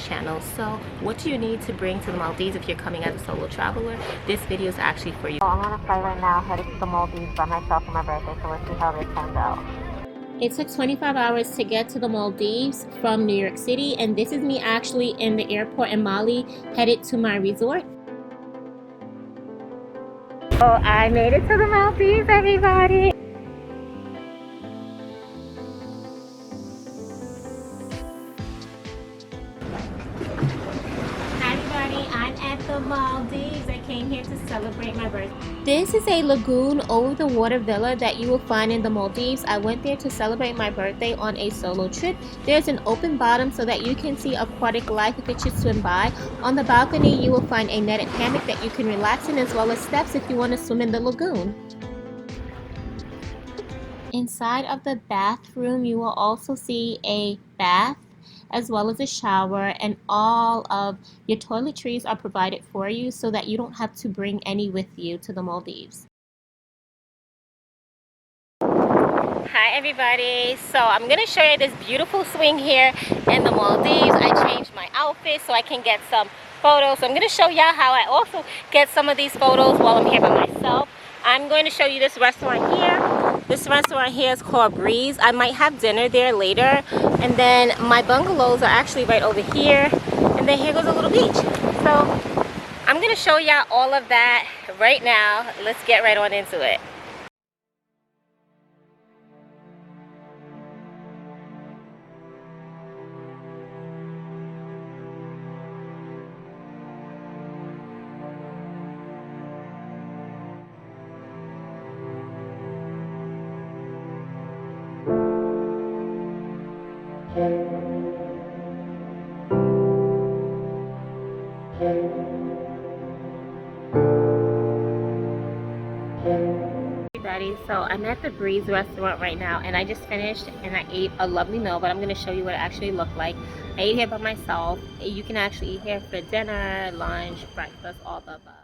this channel. So what do you need to bring to the Maldives if you're coming as a solo traveler? This video is actually for you. So I'm on a flight right now headed to the Maldives by myself for my birthday, so let's see how this turns out. It took 25 hours to get to the Maldives from New York City, and this is me actually in the airport in Bali headed to my resort. Oh, I made it to the Maldives, everybody! Hi everybody, I'm at the Maldives. I came here to celebrate my birthday. This is a lagoon over the water villa that you will find in the Maldives. I went there to celebrate my birthday on a solo trip. There's an open bottom so that you can see aquatic life if it should swim by. On the balcony you will find a netted hammock that you can relax in, as well as steps if you want to swim in the lagoon. Inside of the bathroom you will also see a bath as well as a shower, and all of your toiletries are provided for you so that you don't have to bring any with you to the Maldives. Hi everybody, so I'm gonna show you this beautiful swing here in the Maldives. I changed my outfit so I can get some photos. So I'm gonna show y'all how I also get some of these photos while I'm here by myself. I'm going to show you this restaurant here. This restaurant here is called Breeze. I might have dinner there later. And then my bungalows are actually right over here. And then here goes a little beach. So I'm going to show y'all all of that right now. Let's get right on into it. Everybody, so I'm at the Breeze restaurant right now, and I just finished and I ate a lovely meal, but I'm going to show you what it actually looked like. I ate here by myself. You can actually eat here for dinner, lunch, breakfast, all the above.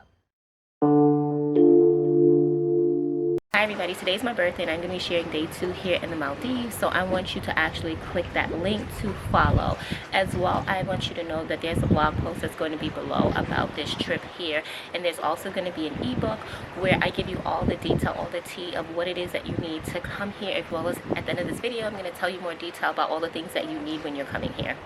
Hi everybody, today's my birthday and I'm going to be sharing day 2 here in the Maldives, so I want you to actually click that link to follow. As well, I want you to know that there's a blog post that's going to be below about this trip here, and there's also going to be an ebook where I give you all the detail, all the tea of what it is that you need to come here, as well as at the end of this video I'm going to tell you more detail about all the things that you need when you're coming here.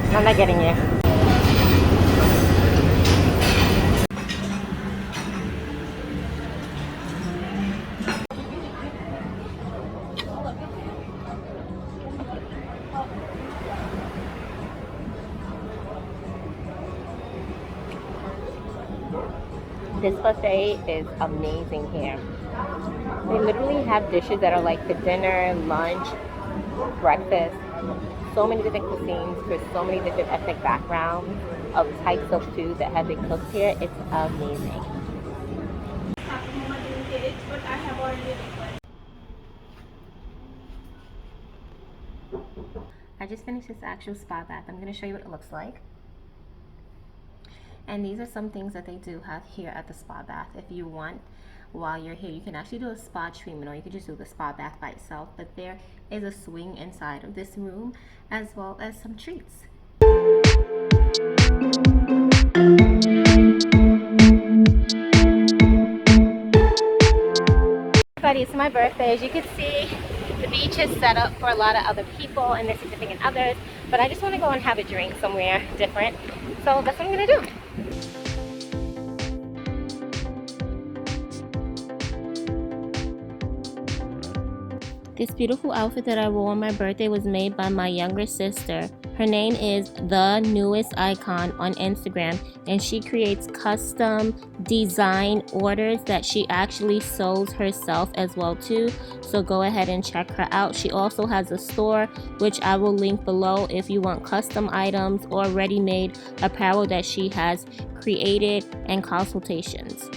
I'm not getting you. This buffet is amazing here. They literally have dishes that are like for dinner, lunch, breakfast. So many different cuisines for so many different ethnic backgrounds of types of food that have been cooked here. It's amazing. I just finished this actual spa bath. I'm going to show you what it looks like. And these are some things that they do have here at the spa bath. If you want, while you're here, you can actually do a spa treatment, or you can just do the spa bath by itself. But there is a swing inside of this room, as well as some treats. Everybody, it's my birthday. As you can see, the beach is set up for a lot of other people and their significant others, but I just want to go and have a drink somewhere different. So that's what I'm going to do. This beautiful outfit that I wore on my birthday was made by my younger sister. Her name is The Newest Icon on Instagram, and she creates custom design orders that she actually sews herself as well too. So go ahead and check her out. She also has a store, which I will link below if you want custom items or ready-made apparel that she has created and consultations.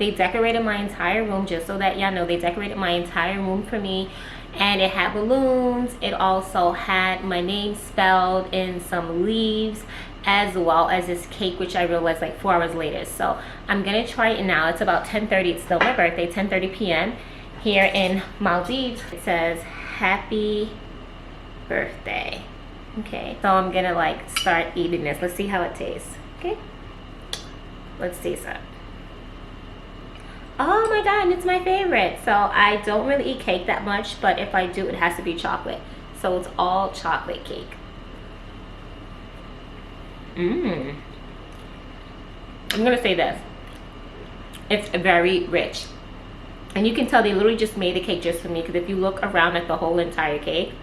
They decorated my entire room, just so that y'all know. They decorated my entire room for me, and it had balloons. It also had my name spelled in some leaves, as well as this cake, which I realized like 4 hours later. So I'm gonna try it now. It's about 10:30. It's still my birthday, 10:30 p.m. here in Maldives. It says happy birthday. Okay, so I'm gonna like start eating this. Let's see how it tastes. Okay, let's taste it. Oh my god, and it's my favorite. So I don't really eat cake that much, but if I do, it has to be chocolate. So it's all chocolate cake. I'm gonna say this. It's very rich. And you can tell they literally just made the cake just for me, because if you look around at the whole entire cake,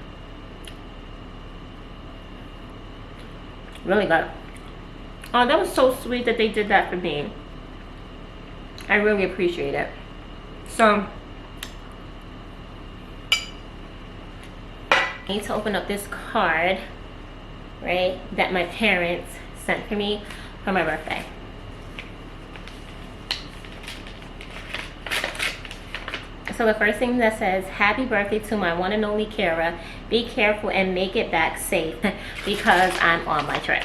really good. Oh, that was so sweet that they did that for me. I really appreciate it. So I need to open up this card, right, that my parents sent for me for my birthday. So the first thing that says, happy birthday to my one and only Kara. Be careful and make it back safe because I'm on my trip.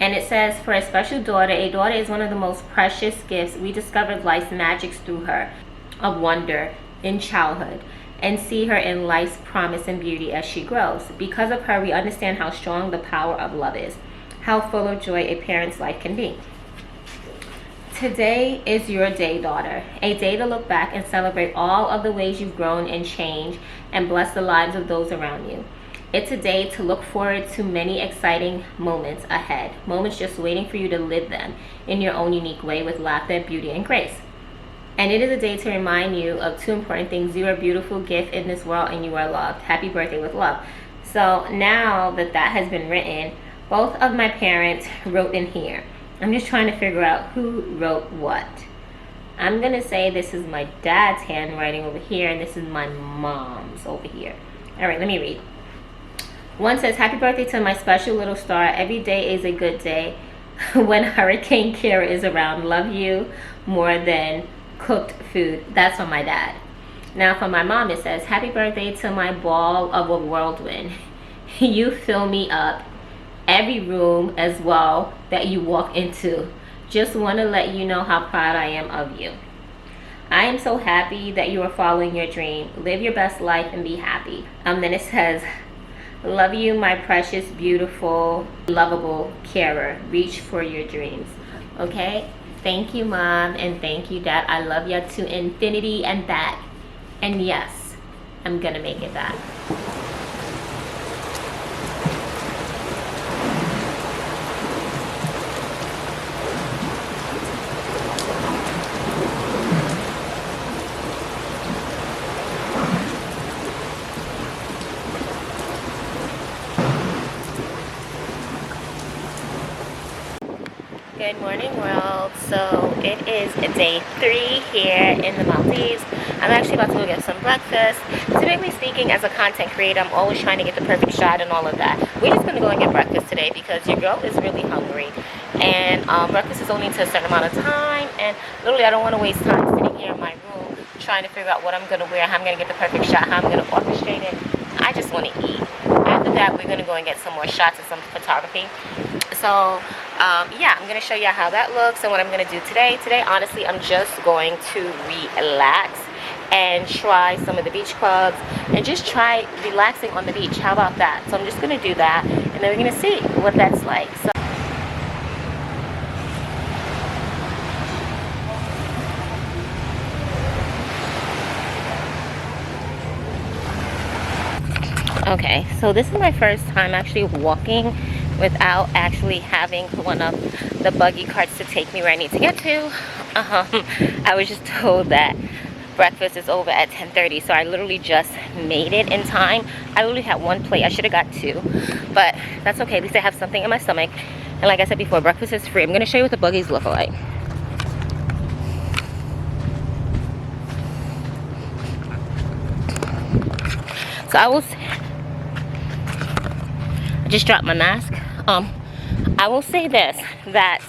And it says, for a special daughter, a daughter is one of the most precious gifts. We discovered life's magics through her, of wonder in childhood, and see her in life's promise and beauty as she grows. Because of her, we understand how strong the power of love is, how full of joy a parent's life can be. Today is your day, daughter. A day to look back and celebrate all of the ways you've grown and changed and bless the lives of those around you. It's a day to look forward to many exciting moments ahead. Moments just waiting for you to live them in your own unique way with laughter, beauty, and grace. And it is a day to remind you of 2 important things. You are a beautiful gift in this world and you are loved. Happy birthday with love. So now that that has been written, both of my parents wrote in here. I'm just trying to figure out who wrote what. I'm gonna say this is my dad's handwriting over here and this is my mom's over here. All right, let me read. One says, happy birthday to my special little star. Every day is a good day when Hurricane Kara is around. Love you more than cooked food. That's from my dad. Now for my mom, it says, happy birthday to my ball of a whirlwind. You fill me up. Every room as well that you walk into. Just want to let you know how proud I am of you. I am so happy that you are following your dream. Live your best life and be happy. Then it says, love you, my precious, beautiful, lovable Kara. Reach for your dreams. Okay? Thank you, Mom, and thank you, Dad. I love you to infinity and back. And yes, I'm gonna make it back. Good morning, world. So it is day 3 here in the Maldives. I'm actually about to go get some breakfast. Typically speaking, as a content creator, I'm always trying to get the perfect shot and all of that. We're just going to go and get breakfast today because your girl is really hungry. And breakfast is only to a certain amount of time. And literally, I don't want to waste time sitting here in my room trying to figure out what I'm going to wear, how I'm going to get the perfect shot, how I'm going to orchestrate it. I just want to eat. After that, we're going to go and get some more shots and some photography. So yeah, I'm going to show you how that looks and what I'm going to do today. Today, honestly, I'm just going to relax and try some of the beach clubs and just try relaxing on the beach. How about that? So I'm just going to do that, and then we're going to see what that's like. So okay, so this is my first time actually walking without actually having one of the buggy carts to take me where I need to get to. I was just told that breakfast is over at 10:30, so I literally just made it in time. I literally had 1 plate. I should have got 2, but that's okay. At least I have something in my stomach. And like I said before, breakfast is free. I'm going to show you what the buggies look like. So I just dropped my mask. I will say this, that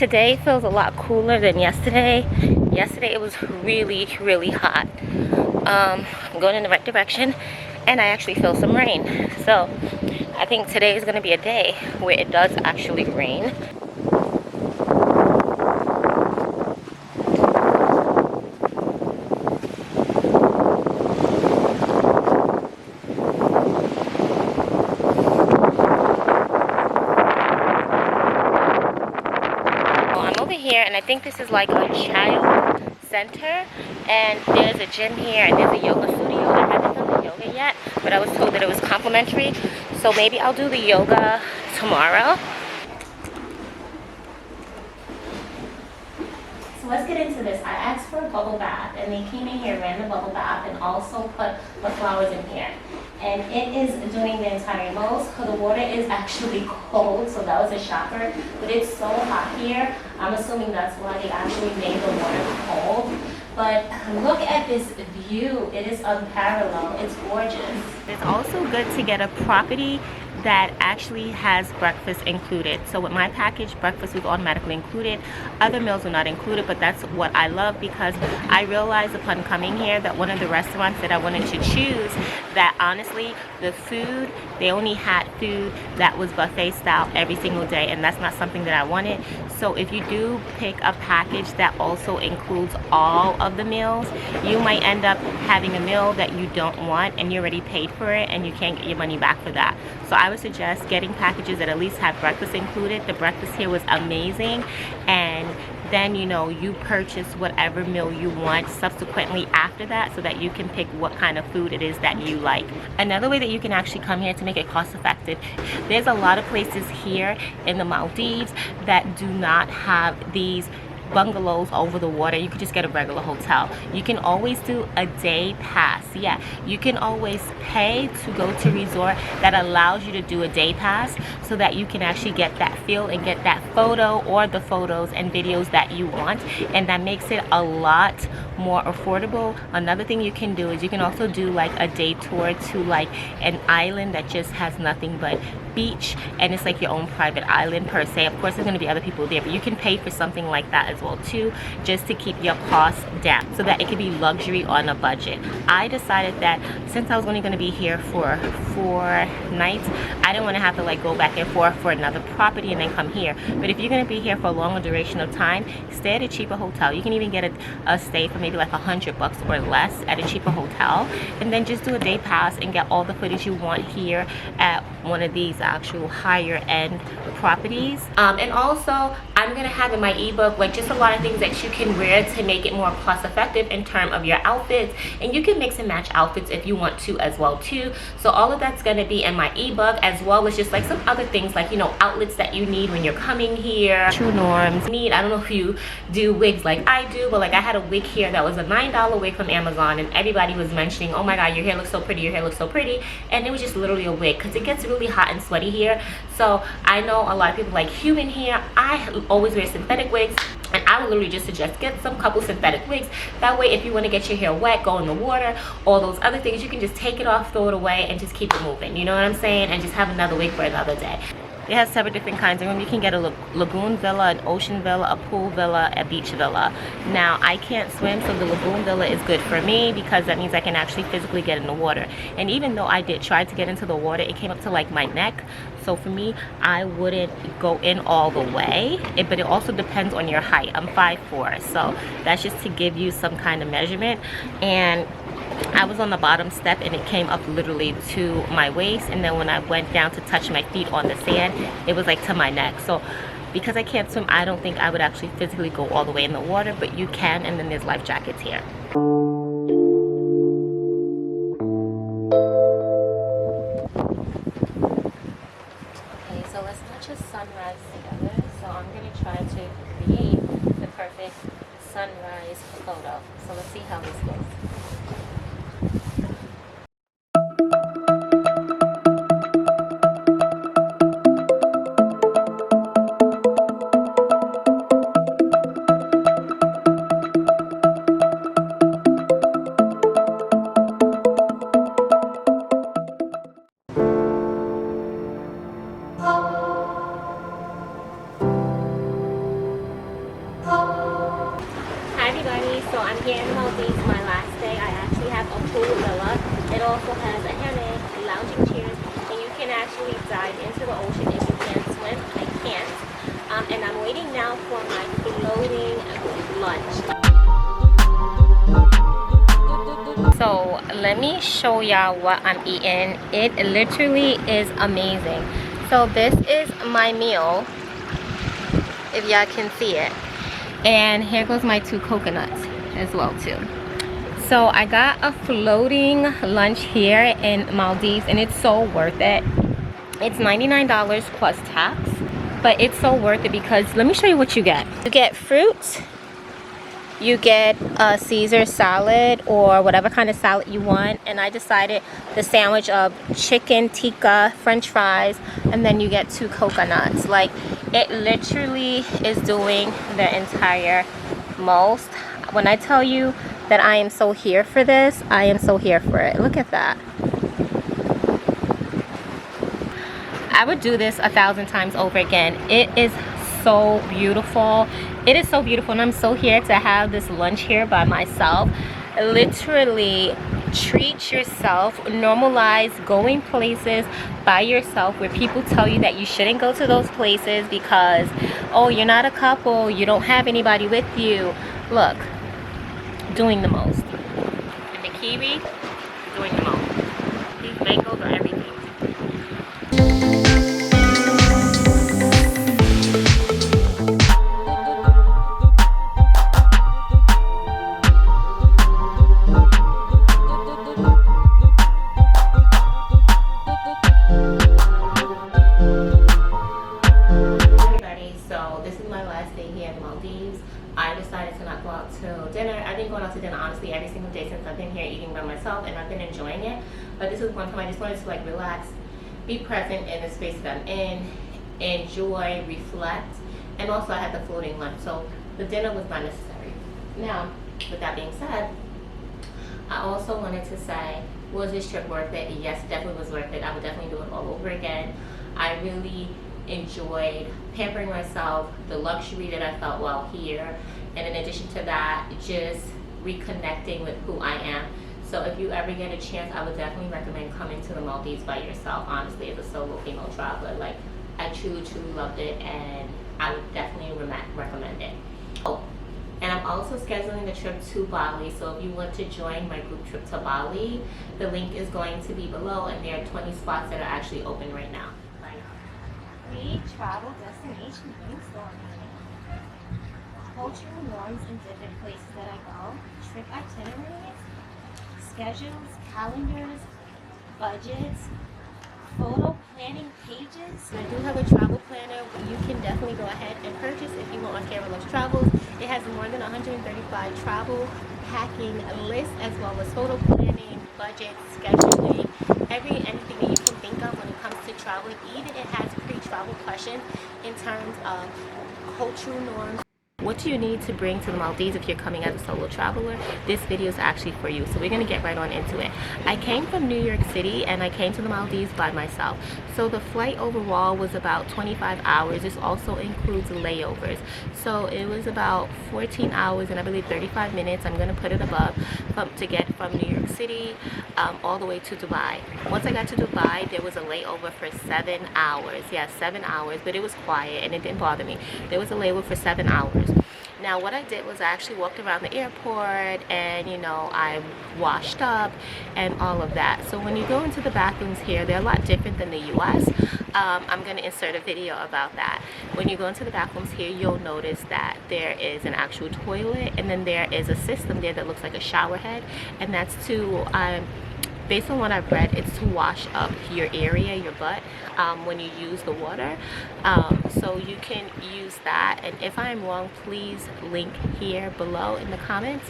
Today feels a lot cooler than yesterday. Yesterday it was really, really hot. I'm going in the right direction, and I actually feel some rain. So I think today is going to be a day where it does actually rain. I'm over here, and I think this is like a child center, and there's a gym here, and there's a yoga studio. I haven't done the yoga yet, but I was told that it was complimentary, so maybe I'll do the yoga tomorrow. So let's get into this. I asked for a bubble bath, and they came in here, ran the bubble bath, and also put the flowers in here. And it is doing the entire most. The water is actually cold, so that was a shocker. But it's so hot here. I'm assuming that's why they actually made the water cold. But look at this view. It is unparalleled. It's gorgeous. It's also good to get a property that actually has breakfast included. So with my package, breakfast was automatically included. Other meals were not included, but that's what I love, because I realized upon coming here that one of the restaurants that I wanted to choose, that honestly, the food, they only had food that was buffet style every single day, and that's not something that I wanted. So if you do pick a package that also includes all of the meals, you might end up having a meal that you don't want, and you already paid for it, and you can't get your money back for that. So I would suggest getting packages that at least have breakfast included. The breakfast here was amazing, and then you purchase whatever meal you want subsequently after that, so that you can pick what kind of food it is that you like. Another way that you can actually come here to make it cost effective, there's a lot of places here in the Maldives that do not have these bungalows over the water. You could just get a regular hotel. You can always do a day pass. Yeah, you can always pay to go to a resort that allows you to do a day pass, so that you can actually get that feel and get that photo or the photos and videos that you want, and that makes it a lot more affordable. Another thing you can do is you can also do like a day tour to like an island that just has nothing but beach, and it's like your own private island per se. Of course there's going to be other people there, but you can pay for something like that as well too, just to keep your costs down, so that it could be luxury on a budget. I decided that since I was only going to be here for 4 nights, I didn't want to have to like go back and forth for another property and then come here. But if you're going to be here for a longer duration of time, stay at a cheaper hotel. You can even get a stay for maybe like $100 or less at a cheaper hotel, and then just do a day pass and get all the footage you want here at one of these actual higher end properties. And also I'm gonna have in my ebook like just a lot of things that you can wear to make it more cost effective in terms of your outfits, and you can mix and match outfits if you want to as well too. So all of that's gonna be in my ebook, as well as just like some other things like outlets that you need when you're coming here, true norms. I don't know if you do wigs like I do, but like I had a wig here that was a $9 wig from Amazon, and everybody was mentioning, oh my god, your hair looks so pretty, your hair looks so pretty, and it was just literally a wig, because it gets really hot and sweaty here. So I know a lot of people like human hair. I always wear synthetic wigs, and I would literally just suggest get some couple synthetic wigs. That way if you want to get your hair wet, go in the water, all those other things, you can just take it off, throw it away, and just keep it moving, you know what I'm saying, and just have another wig for another day. It has several different kinds of room. You can get a lagoon villa, an ocean villa, a pool villa, a beach villa. Now I can't swim, so the lagoon villa is good for me, because that means I can actually physically get in the water. And even though I did try to get into the water, it came up to like my neck. So for me, I wouldn't go in all the way. But it also depends on your height. I'm 5'4", so that's just to give you some kind of measurement. And I was on the bottom step, and it came up literally to my waist, and then when I went down to touch my feet on the sand, it was like to my neck. So because I can't swim, I don't think I would actually physically go all the way in the water, but you can, and then there's life jackets here. Okay, so let's watch a sunrise together. So I'm going to try to create the perfect sunrise photo. So let's see how this goes. so I'm here in the Maldives, my last day. I actually have a pool villa. It also has a hammock, lounging chairs, and you can actually dive into the ocean if you can't swim. I can't. And I'm waiting now for my floating lunch. So let me show y'all what I'm eating. It literally is amazing. So this is my meal, if y'all can see it. And here goes my 2 coconuts as well too. So I got a floating lunch here in Maldives and it's so worth it. It's $99 plus tax, but it's so worth it because let me show you what you get. You get fruit, you get a Caesar salad or whatever kind of salad you want, and I decided the sandwich of chicken tikka, french fries, and then you get 2 coconuts. Like, it literally is doing the entire most. When I tell you that I am so here for this, I am so here for it. Look at that. I would do this 1,000 times over again. It is so beautiful. It is so beautiful, and I'm so here to have this lunch here by myself. Literally treat yourself, normalize going places by yourself where people tell you that you shouldn't go to those places because, oh, you're not a couple, you don't have anybody with you. Look, doing the most. And the kiwi, doing the most. These mangoes are everything. I decided to not go out to dinner. I've been going out to dinner honestly every single day since I've been here eating by myself, and I've been enjoying it. But this is one time I just wanted to like relax, be present in the space that I'm in, enjoy, reflect, and also I had the floating lunch, so the dinner was not necessary. Now, with that being said, I also wanted to say, was this trip worth it? Yes, it definitely was worth it. I would definitely do it all over again. I really enjoyed pampering myself, the luxury that I felt while here, and in addition to that, just reconnecting with who I am. So if you ever get a chance, I would definitely recommend coming to the Maldives by yourself, honestly, as a solo female traveler. Like, I truly loved it, and I would definitely recommend it. Oh, and I'm also scheduling the trip to Bali, so if you want to join my group trip to Bali, the link is going to be below, and there are 20 spots that are actually open right now. Free travel destination brainstorming. Cultural norms in different places that I go. Trip itineraries. Schedules, calendars, budgets, photo planning pages. I do have a travel planner you can definitely go ahead and purchase if you want on Camera Loves Travels. It has more than 135 travel packing lists as well as photo planning, budget, scheduling, anything that you can think of when it comes to traveling. Even it has pre-travel questions in terms of cultural norms. What do you need to bring to the Maldives if you're coming as a solo traveler? This video is actually for you, so we're going to get right on into it. I came from New York City and I came to the Maldives by myself. So the flight overall was about 25 hours. This also includes layovers. So it was about 14 hours and I believe 35 minutes. I'm going to put it above to get from New York City all the way to Dubai. Once I got to Dubai, there was a layover for 7 hours. Yeah, 7 hours, but it was quiet and it didn't bother me. There was a layover for 7 hours. Now what I did was I actually walked around the airport and, you know, I washed up and all of that. So when you go into the bathrooms here, they're a lot different than the US. I'm going to insert a video about that. When you go into the bathrooms here, you'll notice that there is an actual toilet and then there is a system there that looks like a shower head, and that's to based on what I've read, it's to wash up your area, your butt, when you use the water. So you can use that, and if I'm wrong, please link here below in the comments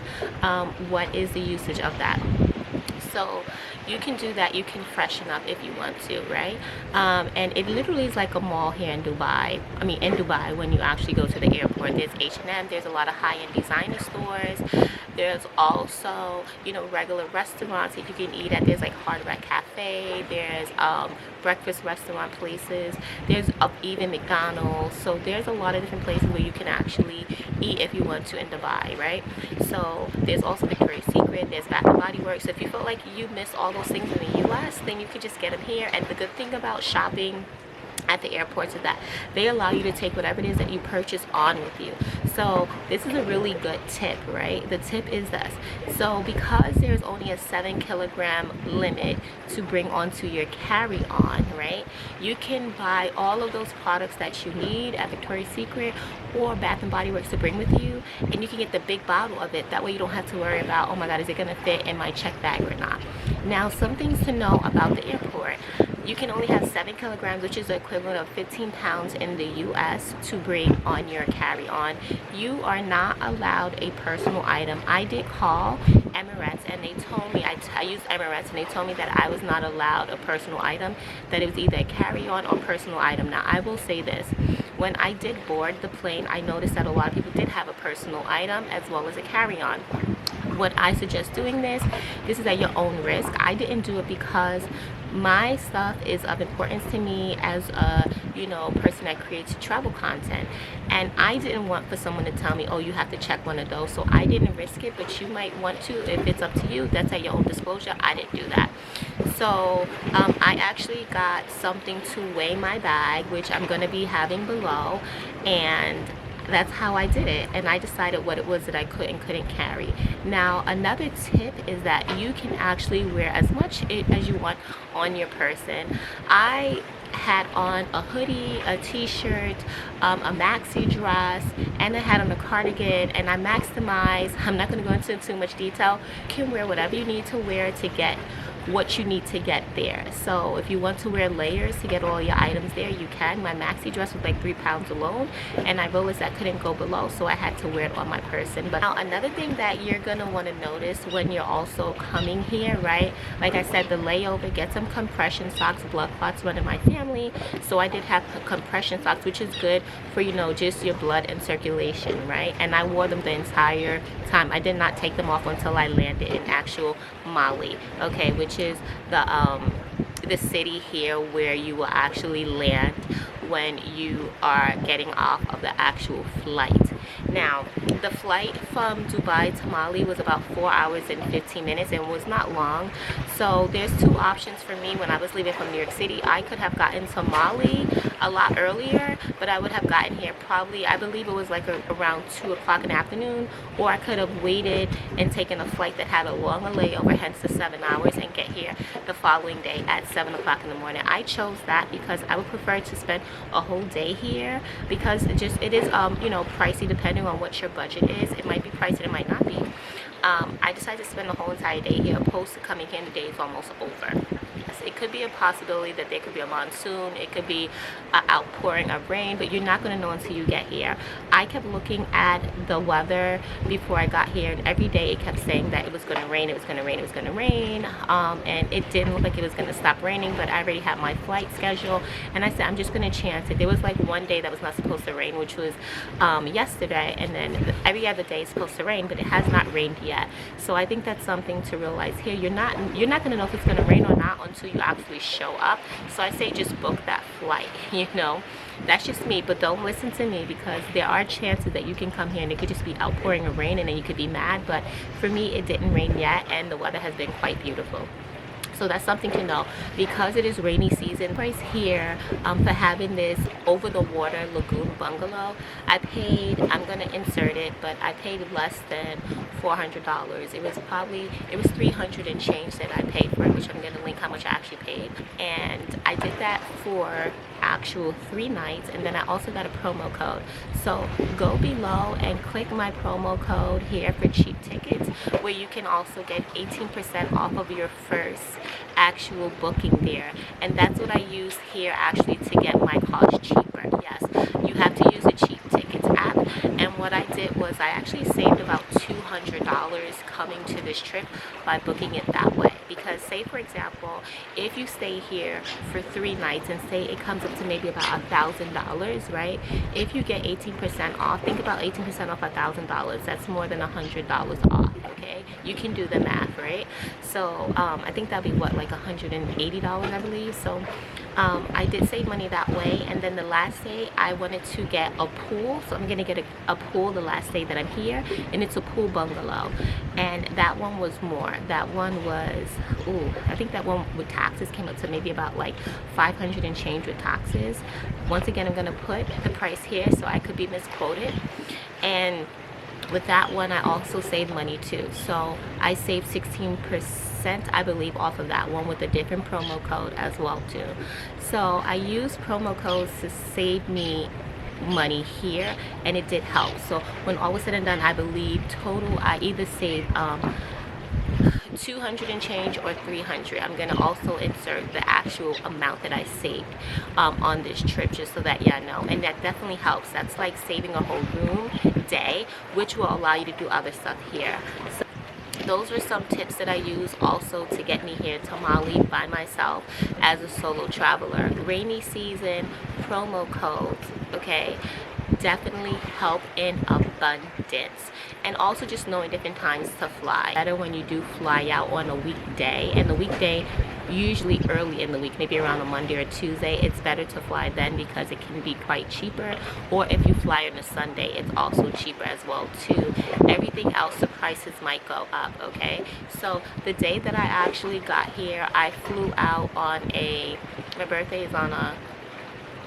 what is the usage of that. So you can do that. You can freshen up if you want to, right? And it literally is like a mall here in Dubai. I mean, in Dubai, when you actually go to the airport, there's H&M, there's a lot of high-end designer stores. There's also, you know, regular restaurants that you can eat at. There's like Hard Rock Cafe, there's breakfast restaurant places, there's even McDonald's. So there's a lot of different places where you can actually eat if you want to in Dubai, right? So there's also Victoria's Secret, there's Bath and Body Works. So if you feel like you miss all those things in the US, then you could just get them here. And the good thing about shopping at the airports is that they allow you to take whatever it is that you purchase on with you. So this is a really good tip, right? The tip is this. So because there's only a 7-kilogram limit to bring onto your carry-on, right, you can buy all of those products that you need at Victoria's Secret or Bath and Body Works to bring with you, and you can get the big bottle of it. That way you don't have to worry about, oh my god, is it gonna fit in my check bag or not. Now, some things to know about the airport. You can only have 7 kilograms, which is the equivalent of 15 pounds in the US, to bring on your carry-on. You are not allowed a personal item. I did call Emirates and they told me, I used Emirates and they told me that I was not allowed a personal item, that it was either a carry-on or personal item. Now, I will say this. When I did board the plane, I noticed that a lot of people did have a personal item as well as a carry-on. What I suggest doing this is at your own risk. I didn't do it because my stuff is of importance to me as a, you know, person that creates travel content, and I didn't want for someone to tell me, oh, you have to check one of those. So I didn't risk it, but you might want to. If it's up to you, that's at your own disclosure. I didn't do that. So I actually got something to weigh my bag, which I'm going to be having below, and that's how I did it. And I decided what it was that I could and couldn't carry. Now, another tip is that you can actually wear as much as you want on your person. I had on a hoodie, a t-shirt, a maxi dress, and I had on a cardigan, and I maximized. I'm not going to go into too much detail. You can wear whatever you need to wear to get what you need to get there. So if you want to wear layers to get all your items there, you can. My maxi dress was like 3 pounds alone, and I realized I couldn't go below, so I had to wear it on my person. But now, another thing that you're gonna want to notice when you're also coming here, right, like I said, the layover, get some compression socks. Blood clots run in my family, so I did have compression socks, which is good for, you know, just your blood and circulation, right? And I wore them the entire time. I did not take them off until I landed in actual Mali, okay, which is the city here where you will actually land when you are getting off of the actual flight. Now, the flight from Dubai to Mali was about 4 hours and 15 minutes and was not long. So there's two options for me when I was leaving from New York City. I could have gotten to Mali a lot earlier, but I would have gotten here probably, I believe it was like around 2 o'clock in the afternoon, or I could have waited and taken a flight that had a longer layover, hence the 7 hours, and get here the following day at 7 o'clock in the morning. I chose that because I would prefer to spend a whole day here, because it is you know, pricey depending on what your budget is. It might be pricey, it might not be. I decided to spend the whole entire day here opposed to coming here, and the day is almost over. It could be a possibility that there could be a monsoon, it could be an outpouring of rain, but you're not going to know until you get here. I kept looking at the weather before I got here, and every day it kept saying that it was going to rain, it was going to rain, it was going to rain, and it didn't look like it was going to stop raining, but I already had my flight schedule, and I said I'm just going to chance it. There was like one day that was not supposed to rain, which was yesterday, and then every other day is supposed to rain, but it has not rained yet. So I think that's something to realize here. You're not going to know if it's going to rain or not until you actually show up. So I say just book that flight, you know. That's just me, but don't listen to me, because there are chances that you can come here and it could just be outpouring of rain and then you could be mad. But for me, it didn't rain yet, and the weather has been quite beautiful. So that's something to know. Because it is rainy season, price here for having this over the water lagoon bungalow, I paid, I'm gonna insert it, but I paid less than $400. It was 300 and change that I paid for it, which I'm gonna link how much I actually paid. And I did that for actual 3 nights, and then I also got a promo code. So go below and click my promo code here for cheap tickets, where you can also get 18% off of your first actual booking there. And that's what I use here actually to get my cost cheaper. Yes, you have to use a cheap tickets app, And what I did was I actually saved about $200 coming to this trip by booking it that way. Because say for example, if you stay here for 3 nights and say it comes up to maybe about $1,000, right? If you get 18% off, think about 18% off $1,000. That's more than $100 off. Okay, you can do the math, right? So I think that'd be what, like $180, I believe. So I did save money that way. And then the last day I wanted to get a pool, so I'm gonna get a pool the last day that I'm here, and it's a pool bungalow, and that one was more. That one was, ooh, I think that one with taxes came up to maybe about like 500 and change with taxes. Once again, I'm gonna put the price here so I could be misquoted. And with that one I also saved money too, so I saved 16%, I believe, off of that one with a different promo code as well too. So I used promo codes to save me money here, and it did help. So when all was said and done, I believe total I either saved 200 and change or 300. I'm gonna also insert the actual amount that I saved on this trip, just so that y'all know. And that definitely helps. That's like saving a whole room day, which will allow you to do other stuff here. So those were some tips that I use also to get me here to Mali by myself as a solo traveler. Rainy season promo codes, okay, definitely help in abundance. And also just knowing different times to fly. Better when you do fly out on a weekday, and the weekday usually early in the week, maybe around a Monday or Tuesday, it's better to fly then because it can be quite cheaper. Or if you fly on a Sunday, it's also cheaper as well too. Everything else, the prices might go up, okay? So the day that I actually got here, I flew out on a, my birthday is on a,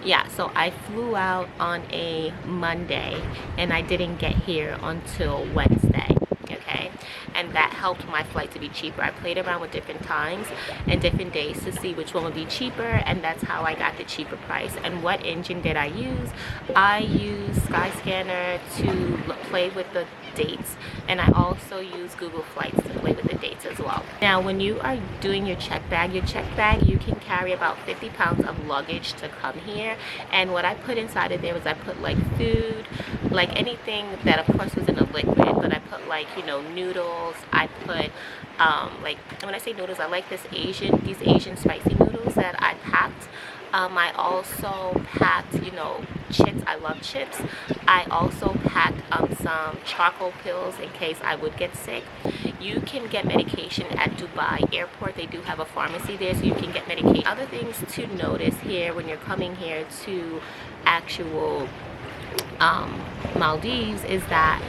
yeah, so I flew out on a Monday and I didn't get here until Wednesday, okay? And that helped my flight to be cheaper. I played around with different times and different days to see which one would be cheaper, and that's how I got the cheaper price. And what engine did I use? I used Skyscanner to play with the dates, and I also use Google Flights to play with the dates as well. Now when you are doing your check bag, you can carry about 50 pounds of luggage to come here. And what I put inside of there was I put like food, like anything that of course was in a liquid, but I put like, you know, noodles. I put like, when I say noodles, I like these Asian spicy noodles that I packed. I also packed, you know, chips. I love chips. I also packed some charcoal pills in case I would get sick. You can get medication at Dubai airport. They do have a pharmacy there, so you can get medication. Other things to notice here when you're coming here to actual Maldives is that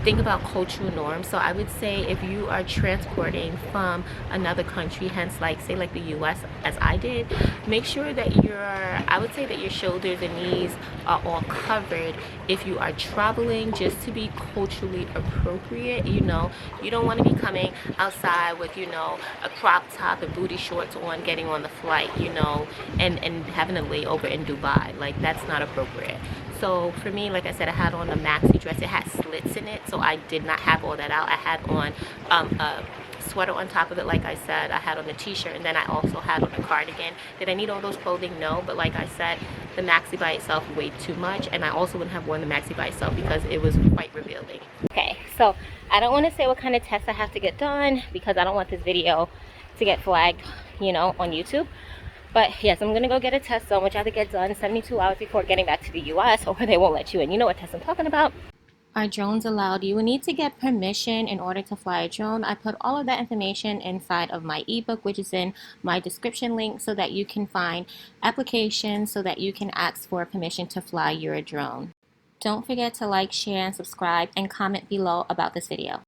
think about cultural norms. So I would say if you are transporting from another country, hence like say like the US as I did, make sure that I would say that your shoulders and knees are all covered if you are traveling, just to be culturally appropriate. You know, you don't want to be coming outside with, you know, a crop top and booty shorts on, getting on the flight, you know, and having a layover in Dubai. Like, that's not appropriate. So for me, like I said, I had on a maxi dress. It had slits in it, so I did not have all that out. I had on a sweater on top of it, like I said. I had on a t-shirt, and then I also had on a cardigan. Did I need all those clothing? No, but like I said, the maxi by itself weighed too much, and I also wouldn't have worn the maxi by itself because it was quite revealing. Okay, so I don't want to say what kind of tests I have to get done because I don't want this video to get flagged, you know, on YouTube. But yes, I'm gonna go get a test done, which I have to get done 72 hours before getting back to the US, or they won't let you in. You know what test I'm talking about. Are drones allowed? You will need to get permission in order to fly a drone. I put all of that information inside of my ebook, which is in my description link, so that you can find applications so that you can ask for permission to fly your drone. Don't forget to like, share, and subscribe, and comment below about this video.